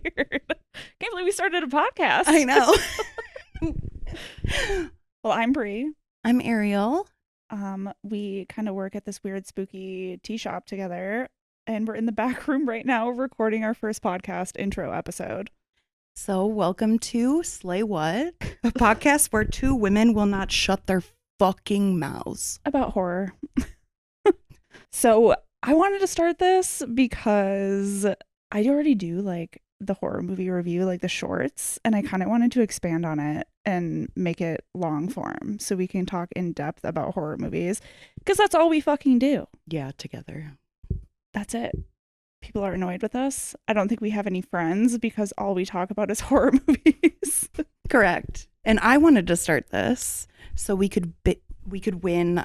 weird. Can't believe we started a podcast. I know. Well, I'm Bree. I'm Ariel. We kind of work at this weird spooky tea shop together, and we're in the back room right now recording our first podcast intro episode. So welcome to Slay What? A podcast where two women will not shut their fucking mouths. About horror. So I wanted to start this because I already do like the horror movie review, like the shorts, and I kind of wanted to expand on it and make it long form so we can talk in depth about horror movies, because that's all we fucking do. Yeah, together. That's it. People are annoyed with us. I don't think we have any friends because all we talk about is horror movies. Correct. And I wanted to start this so we could win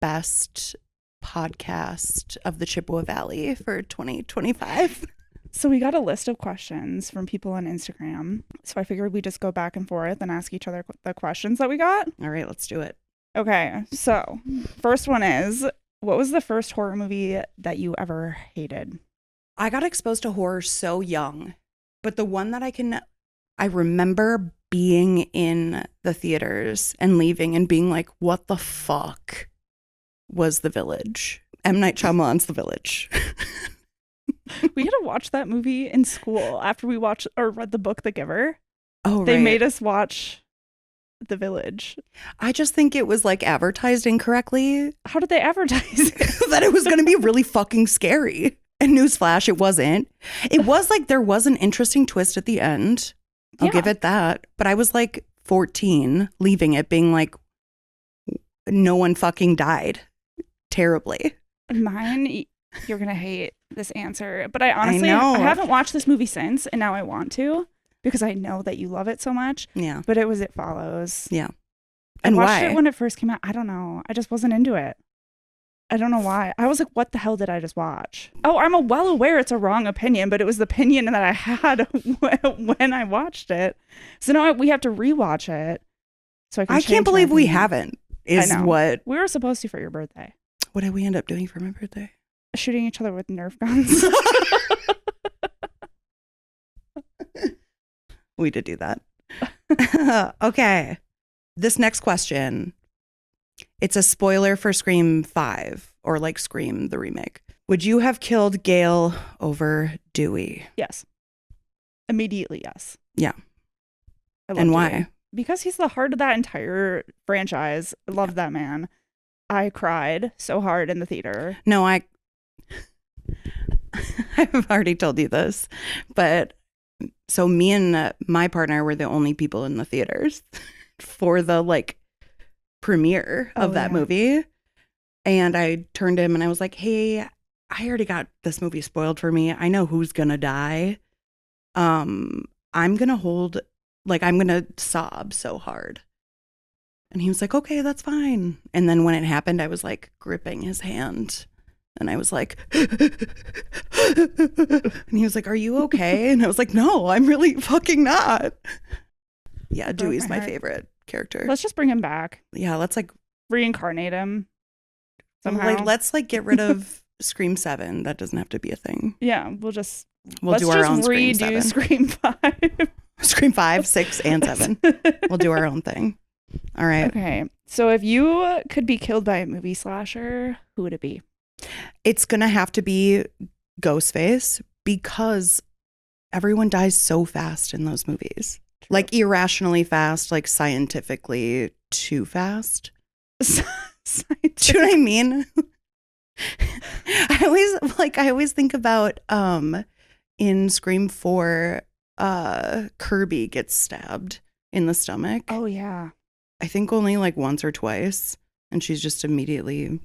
best podcast of the Chippewa Valley for 2025. So we got a list of questions from people on Instagram. So I figured we'd just go back and forth and ask each other the questions that we got. All right, let's do it. Okay, so first one is, what was the first horror movie that you ever hated? I got exposed to horror so young, but the one that I remember being in the theaters and leaving and being like, what the fuck, was The Village. M. Night Shyamalan's The Village. We had to watch that movie in school after we watched or read the book The Giver. Oh, They right. made us watch The Village. I just think it was like advertised incorrectly. How did they advertise it? That it was going to be really fucking scary. And newsflash, it wasn't. It was like there was an interesting twist at the end. I'll give it that. But I was like 14, leaving it, being like, no one fucking died terribly. Mine, you're going to hate this answer. But I honestly, I haven't watched this movie since, and now I want to because I know that you love it so much. Yeah. But it was It Follows. Yeah. And I watched why? it when it first came out. I don't know. I just wasn't into it. I don't know why. I was like, what the hell did I just watch? Oh, I'm well aware it's a wrong opinion, but it was the opinion that I had when I watched it. So now we have to rewatch it. So I can't believe we haven't. Is what we were supposed to for your birthday. What did we end up doing for my birthday? Shooting each other with Nerf guns. We did do that. Okay. This next question. It's a spoiler for Scream 5 or like Scream the remake. Would you have killed Gale over Dewey? Yes. Immediately, yes. Yeah. And why? Dewey. Because he's the heart of that entire franchise. I love that man. I cried so hard in the theater. No, I've already told you this, but so me and my partner were the only people in the theaters for the like premiere of that movie. And I turned to him and I was like, hey, I already got this movie spoiled for me. I know who's gonna die. I'm gonna sob so hard. And he was like, okay, that's fine. And then when it happened, I was like gripping his hand. And I was like, and he was like, are you okay? And I was like, no, I'm really fucking not. Yeah, Dewey's my favorite character. Let's just bring him back. Yeah, let's like reincarnate him somehow. Like, let's like get rid of Scream 7. That doesn't have to be a thing. Yeah, we'll do our own Scream 7. Scream 5. Scream 5, 6, and 7. We'll do our own thing. All right. Okay. So if you could be killed by a movie slasher, who would it be? It's going to have to be Ghostface because everyone dies so fast in those movies. True. Like irrationally fast, like scientifically too fast. Do you know what I mean? I always think about in Scream 4, Kirby gets stabbed in the stomach. Oh yeah. I think only like once or twice, and she's just immediately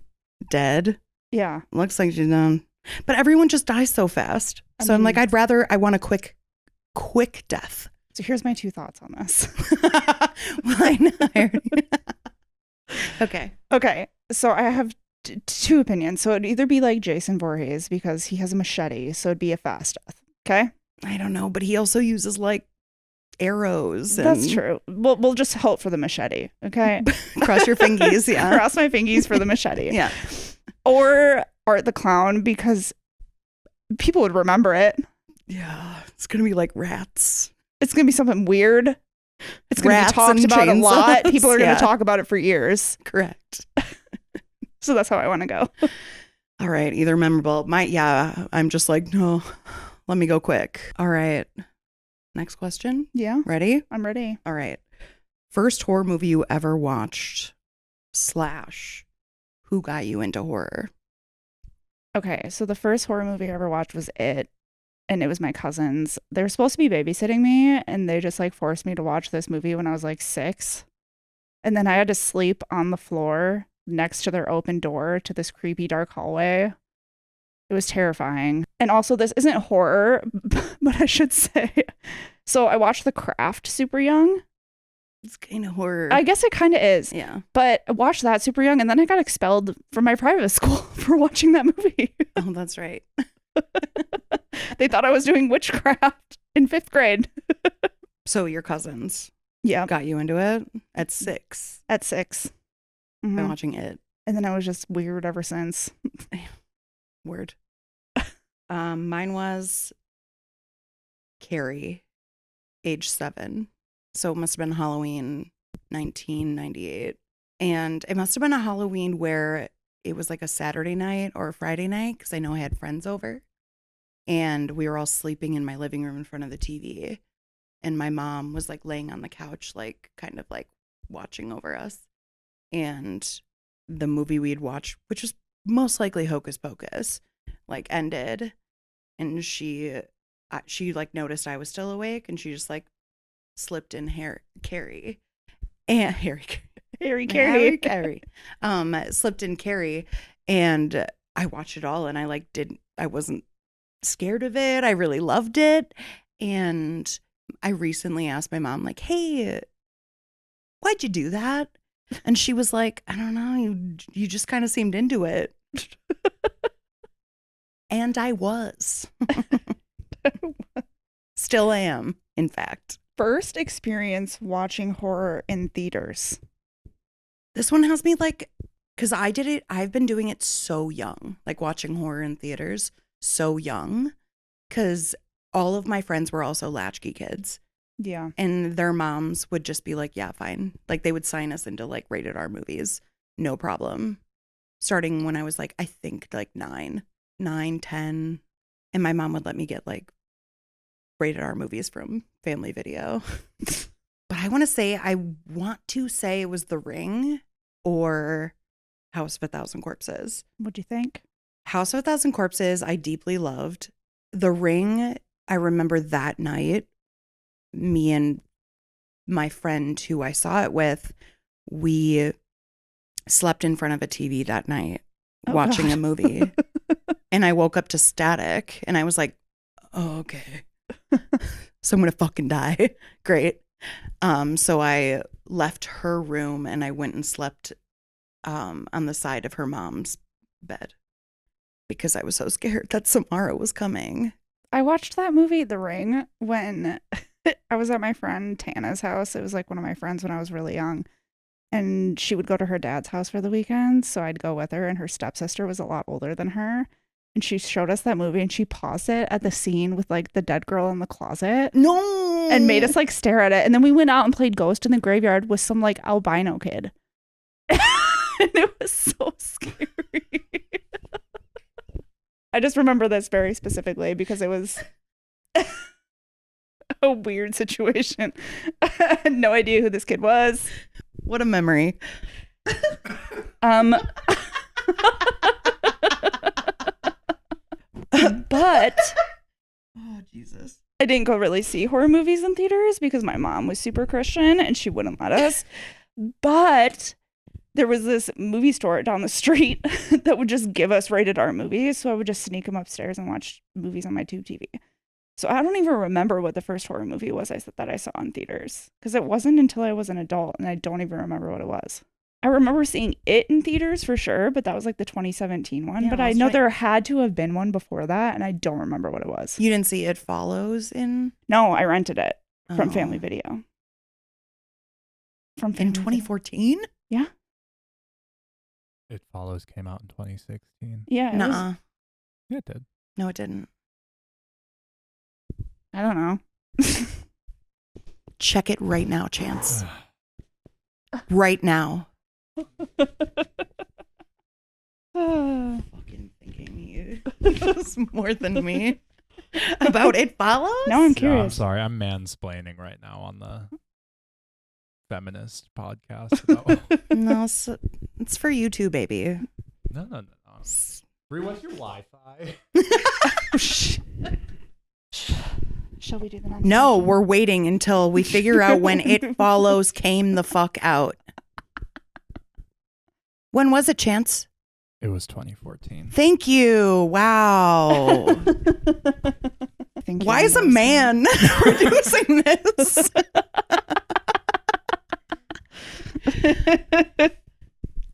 dead. Yeah. Looks like she's done. But everyone just dies so fast. I'm like, I want a quick death. So here's my two thoughts on this. Well, I know. Okay. So I have two opinions. So it'd either be like Jason Voorhees because he has a machete. So it'd be a fast death. Okay. I don't know. But he also uses like arrows. That's true. We'll just hope for the machete. Okay. Cross your fingies. Yeah. Cross my fingies for the machete. Yeah. Or Art the Clown because people would remember it. Yeah, it's gonna be like rats. It's going to be something weird. It's going to be Rats talked and about a lot. chainsaws. People are going Yeah. to talk about it for years. Correct. So that's how I want to go. All right, either memorable. I'm just like, no, let me go quick. All right. Next question. Yeah, Ready? I'm ready. All right. First horror movie you ever watched / who got you into horror? Okay, so the first horror movie I ever watched was It, and it was my cousins. They were supposed to be babysitting me, and they just like forced me to watch this movie when I was like 6. And then I had to sleep on the floor next to their open door to this creepy dark hallway. It was terrifying. And also, this isn't horror, but I should say. So I watched The Craft super young. It's kind of horror. I guess it kind of is. Yeah. But I watched that super young, and then I got expelled from my private school for watching that movie. Oh, that's right. They thought I was doing witchcraft in 5th grade. So your cousins Yeah, got you into it at 6 at 6. by Mhm. watching it. And then I was just weird ever since. Word. Mine was Carrie, age 7. So it must have been Halloween 1998. And it must have been a Halloween where it was like a Saturday night or a Friday night because I know I had friends over. And we were all sleeping in my living room in front of the TV. And my mom was like laying on the couch, like kind of like watching over us. And the movie we'd watched, which was most likely Hocus Pocus, like ended. And she like noticed I was still awake, and she just like slipped in Carrie and Harry Carrie slipped in Carrie, and I watched it all, and I wasn't scared of it. I really loved it. And I recently asked my mom, like, hey, why'd you do that? And she was like, I don't know, you just kind of seemed into it. And I was. Still am, in fact. First experience watching horror in theaters. This one has me like, because I've been doing it so young, like watching horror in theaters so young, because all of my friends were also latchkey kids. Yeah. And their moms would just be like, yeah, fine. Like they would sign us into like rated R movies. No problem. Starting when I was like, I think like 9, 10. And my mom would let me get like rated R movies from Family Video. But I want to say it was The Ring or House of a Thousand Corpses. What'd you think? House of a Thousand Corpses, I deeply loved. The Ring, I remember that night, me and my friend who I saw it with, we slept in front of a TV that night watching a movie. And I woke up to static and I was like, oh, okay. So I'm going to fucking die. Great. So I left her room and I went and slept on the side of her mom's bed because I was so scared that Samara was coming. I watched that movie, The Ring, when I was at my friend Tana's house. It was like one of my friends when I was really young. And she would go to her dad's house for the weekend. So I'd go with her, and her stepsister was a lot older than her. And she showed us that movie and she paused it at the scene with like the dead girl in the closet. No. And made us like stare at it. And then we went out and played Ghost in the Graveyard with some like albino kid. And it was so scary. I just remember this very specifically because it was a weird situation. I had no idea who this kid was. What a memory. But oh, Jesus. I didn't go really see horror movies in theaters because my mom was super Christian and she wouldn't let us. But there was this movie store down the street that would just give us rated R movies. So I would just sneak them upstairs and watch movies on my tube TV. So I don't even remember what the first horror movie was that I saw in theaters because it wasn't until I was an adult and I don't even remember what it was. I remember seeing it in theaters for sure, but that was like the 2017 one. Yeah, but I know there had to have been one before that and I don't remember what it was. You didn't see It Follows in? No, I rented it from Family Video. In 2014? Yeah. It Follows came out in 2016. Yeah. Nuh-uh. Yeah, it did. No, it didn't. I don't know. Check it right now, Chance. Right now. Fucking thinking you knows more than me about It Follows. Now I'm Yeah, curious. I'm sorry. I'm mansplaining right now on the feminist podcast. About... No, it's for you too, baby. No. Bree, what's your Wi-Fi? Shall we do the next? No, question? we're waiting until we figure out when It Follows came the fuck out. When was it, Chance? It was 2014. Thank you. Wow. Thank you. Why is a man producing this?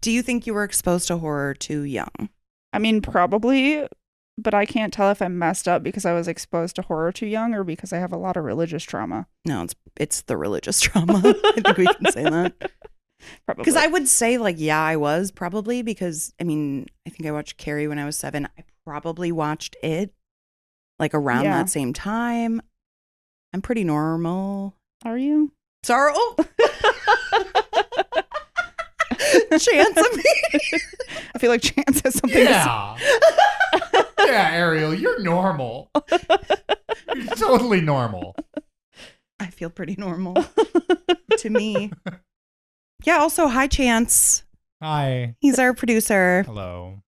Do you think you were exposed to horror too young? I mean, probably, but I can't tell if I'm messed up because I was exposed to horror too young or because I have a lot of religious trauma. No, it's the religious trauma. I think we can say that. Probably. Because I would say, like, yeah, I was probably because, I mean, I think I watched Carrie when I was 7. I probably watched it, like, around that same time. I'm pretty normal. Are you? Sorry. Oh. Chance of me. I feel like Chance has something to say. Yeah, Ariel, you're normal. You're totally normal. I feel pretty normal to me. Yeah, also, hi, Chance. Hi. He's our producer. Hello.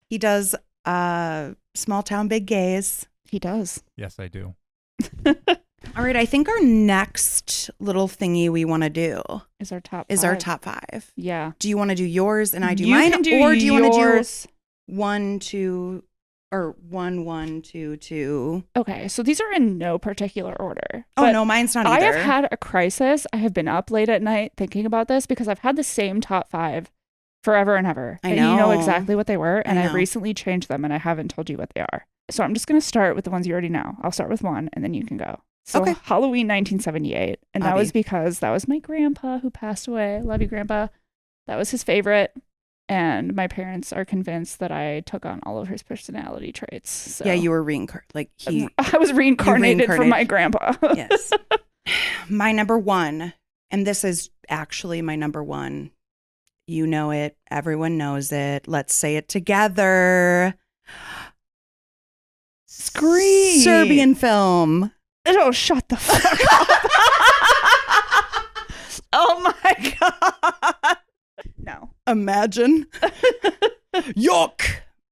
He does Small Town Big Gays. He does. Yes, I do. All right, I think our next little thingy we want to do Is our top is 5. our top 5. Yeah. Do you want to do yours and I do You mine? can do or do you want to do yours. 1, 2, or 1, 1, 2, 2? Okay, so these are in no particular order. Oh, but no, mine's not I either. have had a crisis. I have been up late at night thinking about this because I've had the same top 5 forever and ever. I And you know know. exactly what they were. And I know. recently changed them and I haven't told you what they are. So I'm just going to start with the ones you already know. I'll start with one and then you can go. So Okay. Halloween 1978. And that Bobby. was because that was my grandpa who passed away. Love you, Grandpa. That was his favorite. And my parents are convinced that I took on all of his personality traits. So Yeah, you were reincarnated. Like I was reincarnated from my grandpa. Yes. My number 1, and this is actually my number 1. You know it. Everyone knows it. Let's say it together. Scream. Serbian film. Oh, shut the fuck up. Oh my God. No. Imagine. Yuck.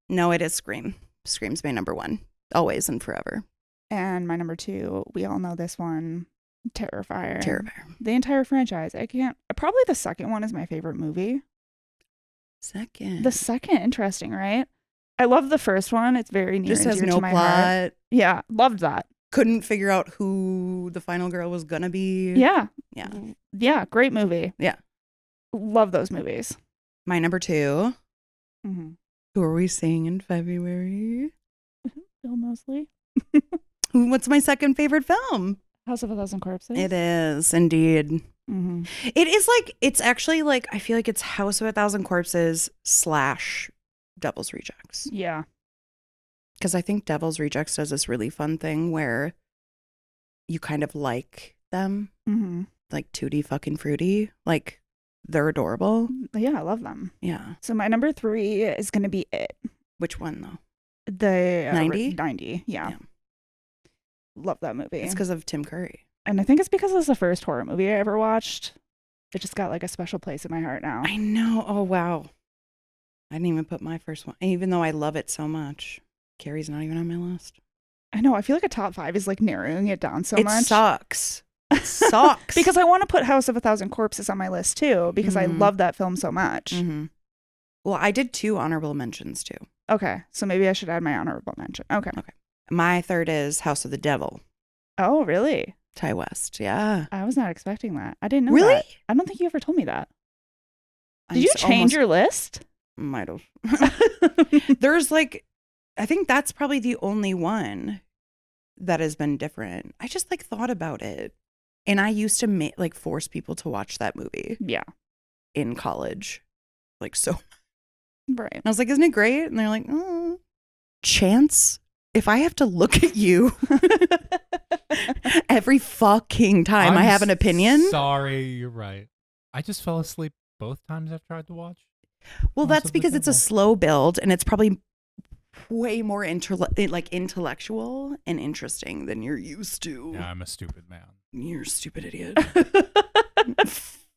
No, it is Scream. Scream's my number 1. Always and forever. And my number 2, we all know this one, Terrifier. Terrifier. The entire franchise. I can't. Probably the second one is my favorite movie. Second. The second, interesting, right? I love the first one. It's very near Just and has dear no to my heart. plot. Yeah, loved that. Couldn't figure out who the final girl was gonna be. Yeah. Yeah. Yeah, great movie. Yeah. Love those movies. My number 2. Mm-hmm. Who are we seeing in February? Bill Moseley. What's my second favorite film? House of a Thousand Corpses. It is indeed. Mm-hmm. It is like, it's actually like, I feel like it's House of a Thousand Corpses / Devil's Rejects. Yeah. Because I think Devil's Rejects does this really fun thing where you kind of like them, Mm-hmm. like Tutti fucking fruity. Like, they're adorable. Yeah, I love them. Yeah. So my number 3 is going to be It. Which one though? The 90? 90, yeah. Love that movie. It's because of Tim Curry. And I think it's because it was the first horror movie I ever watched. It just got like a special place in my heart now. I know. Oh, wow. I didn't even put my first one, even though I love it so much. Carrie's not even on my list. I know. I feel like a top 5 is like narrowing it down so it much. sucks. It sucks. Because I want to put House of a Thousand Corpses on my list too, because I Mhm. love that film so much. Mm-hmm. Well, I did 2 honorable mentions too. Okay. So maybe I should add my honorable mention. Okay. My third is House of the Devil. Oh, really? Ty West. Yeah. I was not expecting that. I didn't know Really? that. I don't think you ever told me that. I'm Did you s- change almost- your list? Might have. There's like, I think that's probably the only one that has been different. I just like thought about it. And I used to like force people to watch that movie Yeah. in college. Like, so Right. I was like, isn't it great? And they're like, oh. Chance, if I have to look at you every fucking time I have an opinion. Sorry, you're right. I just fell asleep both times I've tried to watch. Well, House that's of the because it's a Devil. slow build, and it's probably way more intellectual and interesting than you're used to. Yeah, I'm a stupid man. You're a stupid idiot.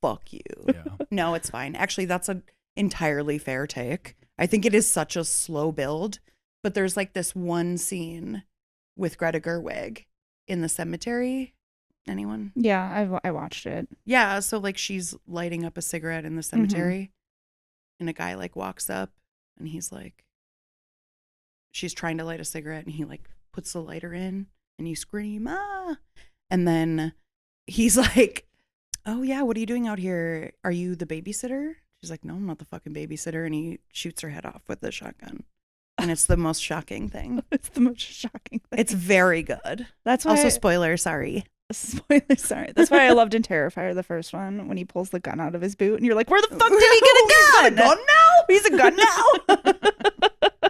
Fuck you. Yeah. No, it's fine. Actually, that's an entirely fair take. I think it is such a slow build, but there's like this one scene with Greta Gerwig in the cemetery. Anyone? Yeah, I watched it. Yeah, so like she's lighting up a cigarette in the cemetery, and a guy like walks up, and he's like, she's trying to light a cigarette, and he like puts the lighter in, and you scream, ah, and then he's like, oh yeah, what are you doing out here? Are you the babysitter? She's like, no, I'm not the fucking babysitter, and he shoots her head off with the shotgun, and it's the most shocking thing. It's the most shocking thing. It's very good. That's why. Also, spoiler, sorry. Spoiler, sorry. That's why I loved in Terrifier, the first one, when he pulls the gun out of his boot, and you're like, where the fuck did he get a gun? He's got a gun now? He's a gun now.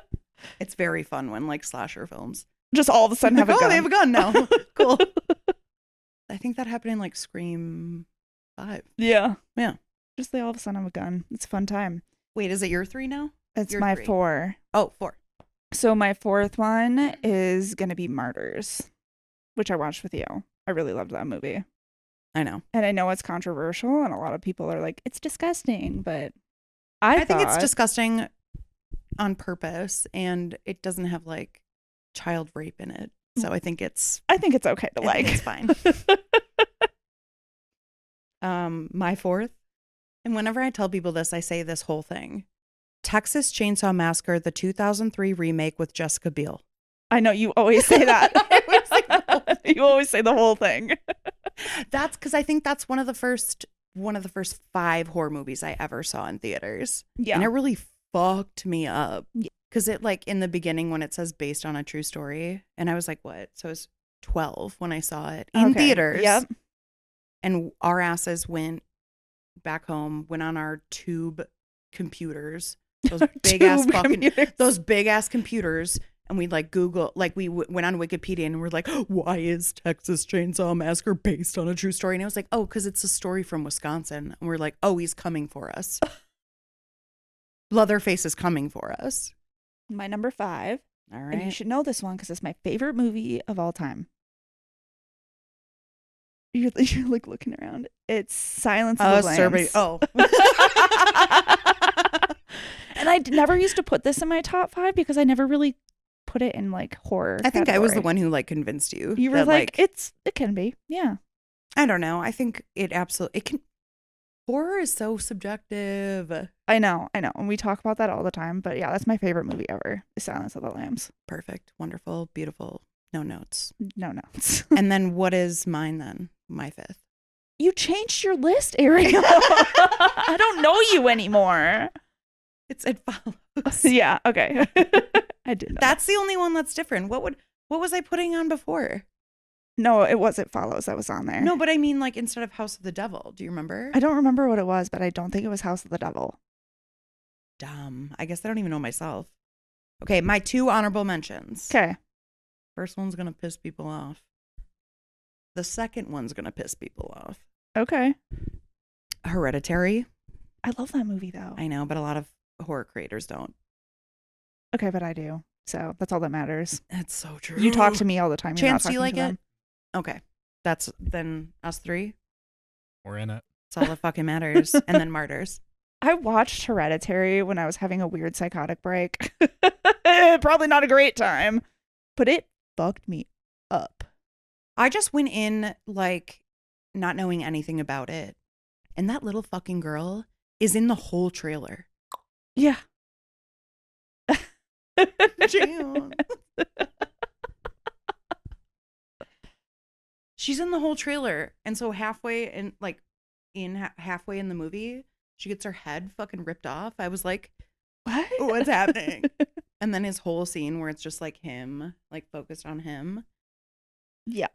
It's very fun when like slasher films Just all of a sudden have a gun. Oh, they have a gun now. Cool. I think that happened in like Scream 5. Yeah. Yeah. Just they all of a sudden have a gun. It's a fun time. Wait, is it your 3 now? It's Your my 3. 4. Oh, 4. So my 4th one is going to be Martyrs, which I watched with you. I really loved that movie. I know. And I know it's controversial, and a lot of people are like, it's disgusting, but I think it's disgusting on purpose, and it doesn't have like child rape in it. So I think it's okay to like. It's fine. My 4th, and whenever I tell people this, I say this whole thing. Texas Chainsaw Massacre, the 2003 remake with Jessica Biel. I know you always say that. You always say the whole thing. That's because I think that's one of the first 5 horror movies I ever saw in theaters. Yeah. And it really fucked me up. Yeah. Because it like in the beginning when it says based on a true story, and I was like, what? So I was 12 when I saw it in theaters. Yep. And our asses went back home, went on our tube computers, those big ass computers, and we'd like Google, like we went on Wikipedia and we're like, why is Texas Chainsaw Massacre based on a true story? And I was like, oh, because it's a story from Wisconsin. And we're like, oh, he's coming for us. Leatherface is coming for us. My number 5. All right. And you should know this one because it's my favorite movie of all time. You're like looking around. It's Silence of the Lambs. Oh. And I never used to put this in my top 5 because I never really put it in like horror. I think I was the one who like convinced you. You were that, like, it can be. Yeah. I don't know. I think it can. Horror is so subjective. I know. And we talk about that all the time. But yeah, that's my favorite movie ever. Is Silence of the Lambs. Perfect. Wonderful. Beautiful. No notes. No notes. And then what is mine then? My 5th. You changed your list, Ariel. I don't know you anymore. It follows. Yeah. Okay. I did know. That's the only one that's different. What was I putting on before? No, it wasn't Follows that was on there. No, but I mean like instead of House of the Devil. Do you remember? I don't remember what it was, but I don't think it was House of the Devil. Dumb. I guess I don't even know myself. Okay, my 2 honorable mentions. Okay. First one's going to piss people off. The second one's going to piss people off. Okay. Hereditary. I love that movie though. I know, but a lot of horror creators don't. Okay, but I do. So that's all that matters. That's so true. You talk to me all the time. You're Chance, not do you talking like to it? them. Okay. That's then us 3. We're in it. That's all that fucking matters. And then Martyrs. I watched Hereditary when I was having a weird psychotic break. Probably not a great time, but it fucked me up. I just went in like not knowing anything about it. And that little fucking girl is in the whole trailer. Yeah. She's in the whole trailer. And so halfway in the movie, she gets her head fucking ripped off. I was like, what? What's happening? And then his whole scene where it's just like him, like focused on him. Yeah.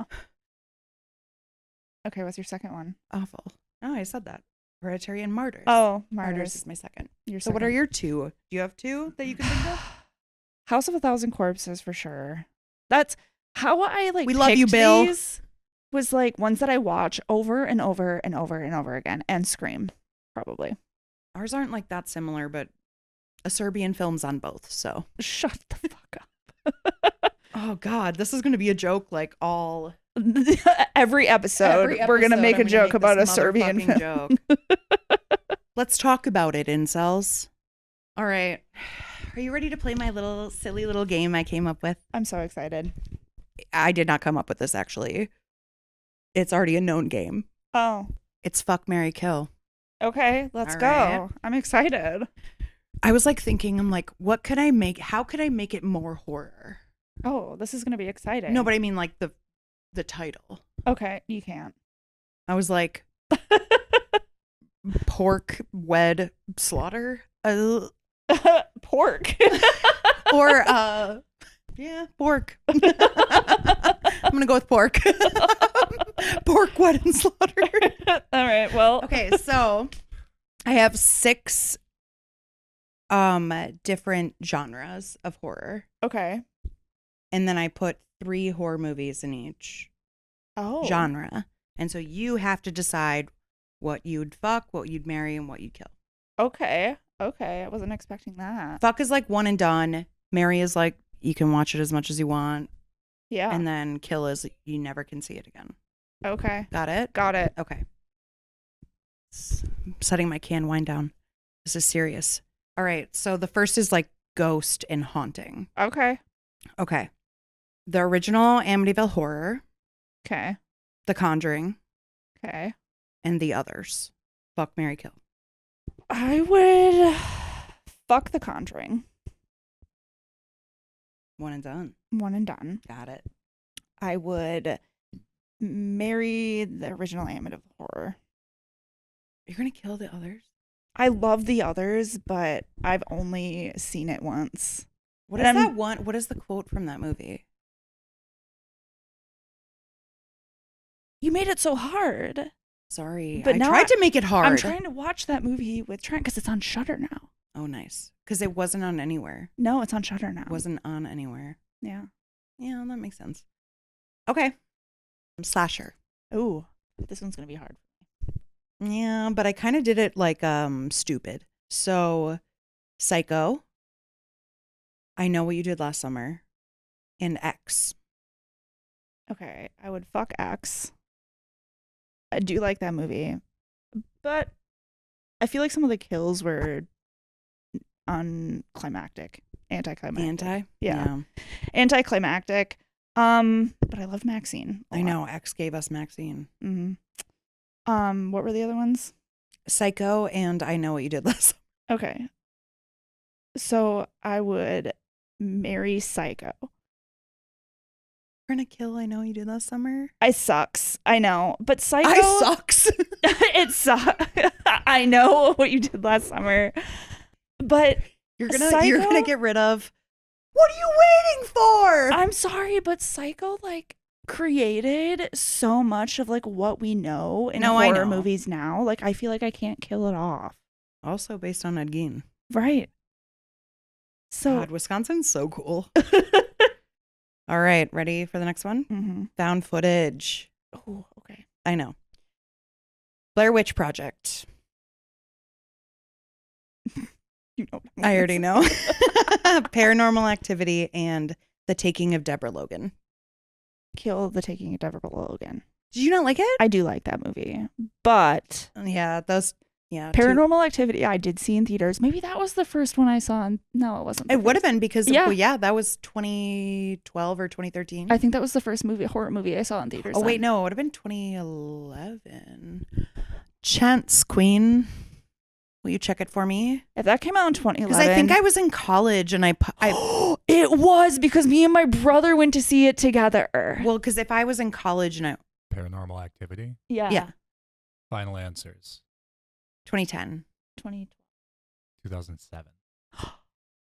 Okay, what's your second one? Awful. Oh, I said that. Hereditary and Martyrs. Oh, Martyrs Martyrs. is my second. So what are your 2? Do you have 2 that you can think of? House of a Thousand Corpses for sure. That's how I like. We love you, Bill. These. was like ones that I watch over and over and over and over again, and Scream, probably. Ours aren't like that similar, but a Serbian film's on both. So Shut the fuck up. oh God, this is gonna be a joke like all Every episode, we're gonna make a joke about a Serbian film. Joke. Let's talk about it, incels. All right. Are you ready to play my little silly little game I came up with? I'm so excited. I did not come up with this, actually. It's already a known game. Oh. It's Fuck, Marry, Kill. Okay, let's All go. right. I'm excited. I was like thinking, I'm like, what could I make? How could I make it more horror? Oh, this is gonna be exciting. No, but I mean like the title. Okay, you can't. I was like, pork, wed, slaughter? Pork. Or, yeah, pork. I'm going to go with pork. Pork, wed, and slaughter. All right, well. Okay, so I have 6 different genres of horror. Okay. And then I put 3 horror movies in each genre. And so you have to decide what you'd fuck, what you'd marry, and what you'd kill. Okay. I wasn't expecting that. Fuck is like one and done. Marry is like you can watch it as much as you want. Yeah. And then kill is you never can see it again. Okay. Got it? Got it. Okay. I'm setting my can wind down. This is serious. All right. So the first is like ghost and haunting. Okay. Okay. The original Amityville Horror, Okay. The Conjuring, Okay. and the others. Fuck, marry, kill. I would fuck The Conjuring. One and done. One and done. Got it. I would marry the original Amityville Horror. You're going to kill the others? I love the others, but I've only seen it once. What is that one? What is the quote from that movie? You made it so hard. Sorry. But I now tried to make it hard. I'm trying to watch that movie with Trent because it's on Shudder now. Oh, nice. Because it wasn't on anywhere. No, it's on Shudder now. It wasn't on anywhere. Yeah. Yeah, that makes sense. Okay. Slasher. Ooh, this one's going to be hard. Yeah, but I kind of did it like stupid. So, Psycho, I Know What You Did Last Summer, and X. Okay, I would fuck X. I do like that movie, but I feel like some of the kills were unclimactic, anticlimactic. Yeah. Anticlimactic. But I love Maxine. I know X gave us Maxine. Mm-hmm. What were the other ones? Psycho and I Know What You Did Last Summer. Okay. So I would marry Psycho. We're gonna kill I Know What You Did Last Summer. I sucks. I know, but Psycho. I sucks. It sucks. I know what you did last summer, but you're gonna get rid of. What are you waiting for? I'm sorry, but Psycho like created so much of like what we know in horror movies now. Like I feel like I can't kill it off. Also based on Ed Gein. Right. So God, Wisconsin's so cool. All right, ready for the next one? Mm-hmm. Found footage. Oh, okay. I know. Blair Witch Project. You know. I already know. Paranormal Activity and The Taking of Deborah Logan. Kill The Taking of Deborah Logan. Did you not like it? I do like that movie, but yeah, those. Yeah, Paranormal Activity I did see in theaters. Maybe that was the first one I saw. No, it wasn't. It would have been because that was 2012 or 2013. I think that was the first horror movie I saw in theaters. Oh wait, no, it would have been 2011. Chance Queen. Will you check it for me? If that came out in 2011. Because I think I was in college and I it was because me and my brother went to see it together. Well, because if I was in college and Paranormal Activity? Yeah. Final answers. 2010. 2007.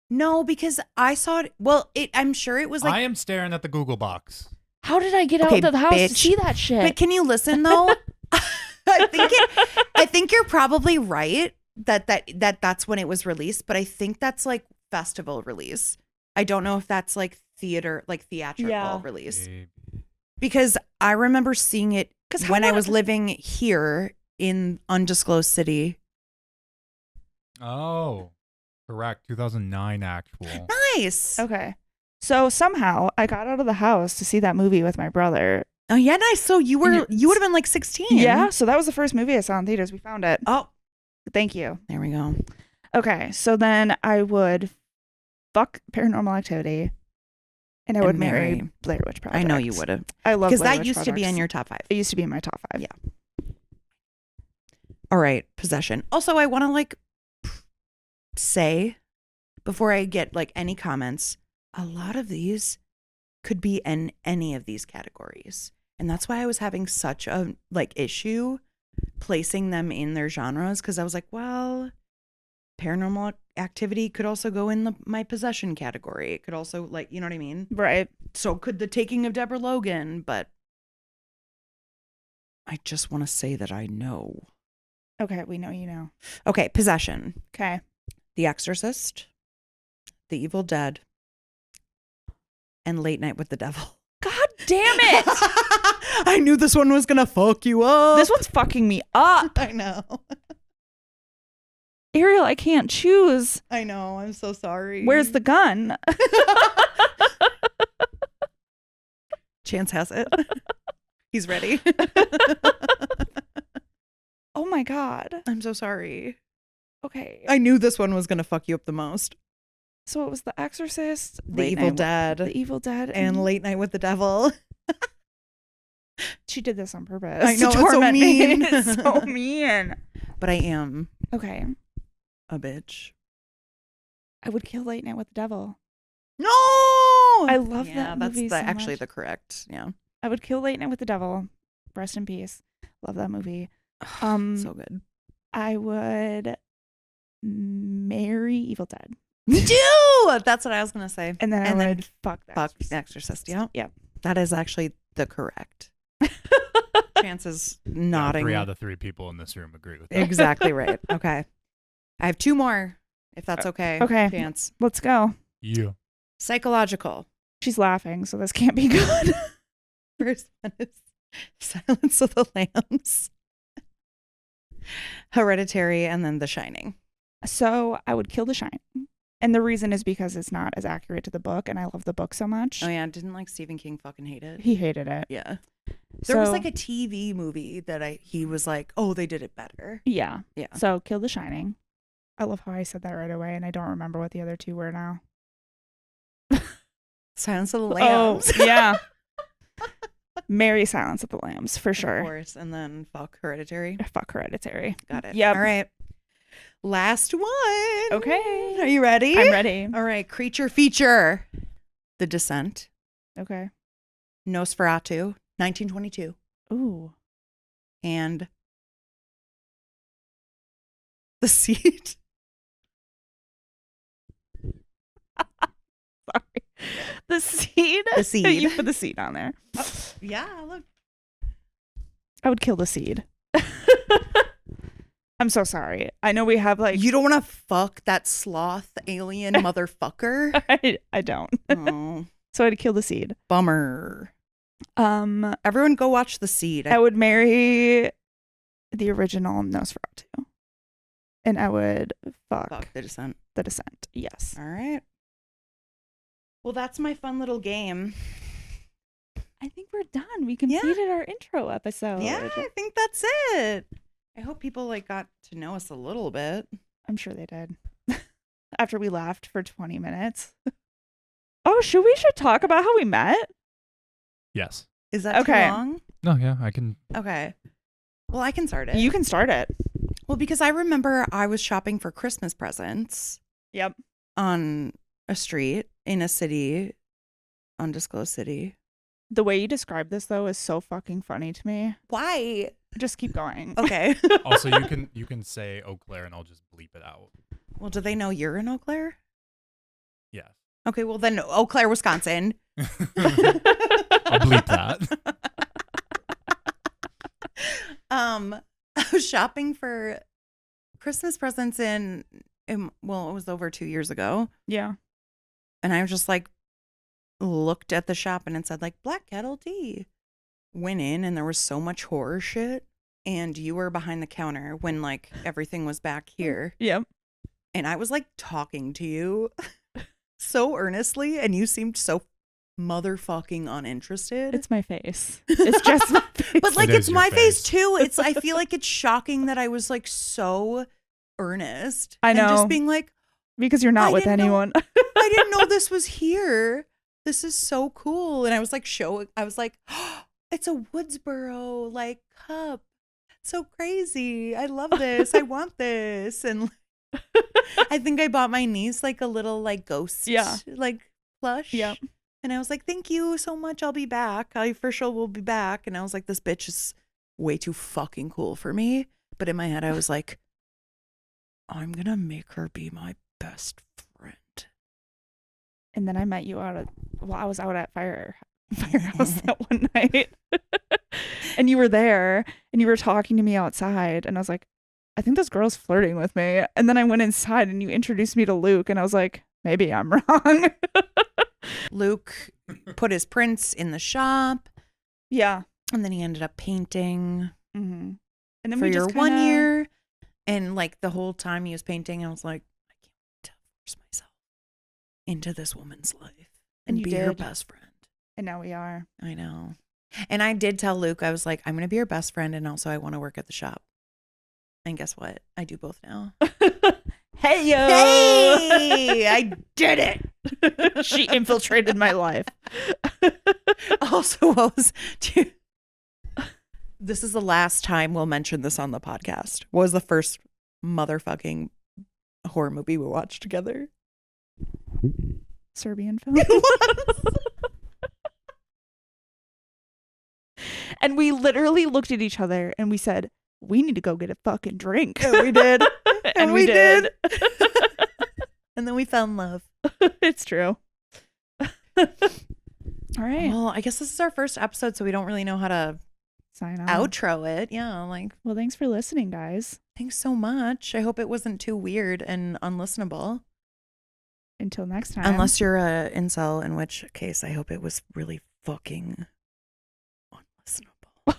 No, because I saw it. Well, I'm sure it was like. I am staring at the Google box. How did I get out of the house to see that shit? But can you listen though? I think you're probably right that's when it was released, but I think that's like festival release. I don't know if that's like theatrical release. Maybe. Because I remember seeing it 'Cause how when I long- was living here in undisclosed city. Oh, correct. 2009 actual. Nice. Okay. So somehow I got out of the house to see that movie with my brother. Oh yeah, nice. So you would have been like 16. Yeah. So that was the first movie I saw in theaters. We found it. Oh, Thank you. there we go. Okay. So then I would fuck Paranormal Activity, and I would marry Blair Witch Project. I know you would have. I love Because Blair that Witch used to be Projects. in your top 5. It used to be in my top 5. Yeah. All right, possession. Also, I want to like say before I get like any comments, a lot of these could be in any of these categories. And that's why I was having such a like issue placing them in their genres, because I was like, well, Paranormal Activity could also go in my possession category. It could also, like, you know what I mean? Right. So could The Taking of Deborah Logan, but I just want to say that I know. Okay. We know you know. Okay, possession. Okay. The Exorcist, The Evil Dead, and Late Night with the Devil. God damn it. I knew this one was going to fuck you up. This one's fucking me up. I know. Ariel, I can't choose. I know. I'm so sorry. Where's the gun? Chance has it. He's ready. Oh my God. I'm so sorry. Okay. I knew this one was going to fuck you up the most. So it was The Exorcist, The Evil Dead, The Evil Dead, and Late Night with the Devil. She did this on purpose. I know, to it's so torment me. mean. It's so mean. But I am Okay. a bitch. I would kill Late Night with the Devil. No! I love that that's movie so actually much. the correct. Yeah. I would kill Late Night with the Devil. Rest in peace. Love that movie. So good. I would marry Evil Dead. Me too! That's what I was going to say. And then I would fuck that. Fuck The Exorcist. Yeah. Yep. That is actually the correct. Chances nodding. 3 out of 3 people in this room agree with that. Exactly right. Okay. I have 2 more, if that's okay. Okay. Chance. Let's go. Yeah. Psychological. She's laughing, so this can't be good. First one is Silence of the Lambs, Hereditary, and then The Shining. So I would kill The Shining. And the reason is because it's not as accurate to the book, and I love the book so much. Oh yeah, didn't like Stephen King fucking hate it? He hated it. Yeah. There was So- like a TV movie that he was like, oh, they did it better. Yeah. Yeah. So kill The Shining. I love how I said that right away, and I don't remember what the other 2 were now. Silence of the Lambs. Oh, yeah. Marry Silence of the Lambs, for Of sure. course. And then fuck Hereditary. Fuck Hereditary. Got it. Yep. All right. Last one. Okay. Are you ready? I'm ready. All right. Creature feature. The Descent. Okay. Nosferatu. 1922. Ooh. And The Seed. Sorry. The Seed? The Seed. You put the seed on there. Yeah, look. I would kill the seed. I'm so sorry. I know we have like You don't want to fuck that sloth alien motherfucker? I don't. Oh, So I'd kill the seed. bummer. Everyone go watch The Seed. I would marry the original Nosferatu. And I would fuck Fuck The Descent. The Descent. Yes. All right. Well, that's my fun little game. I think we're done. We completed our intro episode. Yeah, I think that's it. I hope people like got to know us a little bit. I'm sure they did. After we laughed for 20 minutes. Oh, should talk about how we met? Yes. Is that Okay. too long? No, yeah, I can. Okay. Well, I can start it. You can start it. Well, because I remember I was shopping for Christmas presents Yep. on a street in a city, undisclosed city. The way you describe this though is so fucking funny to me. Why? Just keep going. Okay. Also, you can say Eau Claire, and I'll just bleep it out. Well, do they know you're in Eau Claire? Yes. Okay, well then Eau Claire, Wisconsin. I'll bleep that. I was shopping for Christmas presents well, it was over 2 years ago. Yeah. And I was just like looked at the shop and it said like Black Kettle Tea. went in and there was so much horror shit, and you were behind the counter when like everything was back here. Yep. And I was like talking to you so earnestly, and you seemed so motherfucking uninterested. It's my face. It's just my face. But like It it's is my your face face. too. It's I feel like it's shocking that I was like so earnest. I know. And just being like, because you're not I with didn't know- anyone. I didn't know this was here. This is so cool. And I was like, oh, it's a Woodsboro like cup. So crazy. I love this. I want this. And I think I bought my niece like a little like ghost like plush. Yep. And I was like, thank you so much. I'll be back. I for sure will be back. And I was like, this bitch is way too fucking cool for me. But in my head, I was like, I'm going to make her be my best friend. And then I met you I was out at Firehouse that one night. And you were there and you were talking to me outside. And I was like, I think this girl's flirting with me. And then I went inside and you introduced me to Luke. And I was like, maybe I'm wrong. Luke put his prints in the shop. Yeah. And then he ended up painting Mm-hmm. And then for we your just 1 year. And like the whole time he was painting, I was like, I can't wait to force myself into this woman's life and you be her did. best friend. And now we are. I know. And I did tell Luke, I was like, I'm going to be your best friend. And also I want to work at the shop. And guess what? I do both now. Hey, yo. Hey, I did it. She infiltrated my life. Also, what was... This is the last time we'll mention this on the podcast. What was the first motherfucking horror movie we watched together? Serbian film. And we literally looked at each other and we said, we need to go get a fucking drink. And we did. And we did. And then we fell in love. It's true. All right. Well, I guess this is our first episode, so we don't really know how to Sign off. outro it. Yeah, like, Well, thanks for listening, guys. thanks so much. I hope it wasn't too weird and unlistenable. Until next time. Unless you're a incel, in which case I hope it was really fucking unlistenable.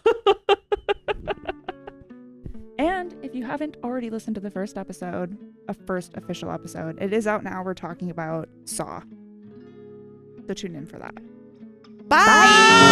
And if you haven't already listened to the first episode, a first official episode, it is out now. We're talking about Saw. So tune in for that. Bye.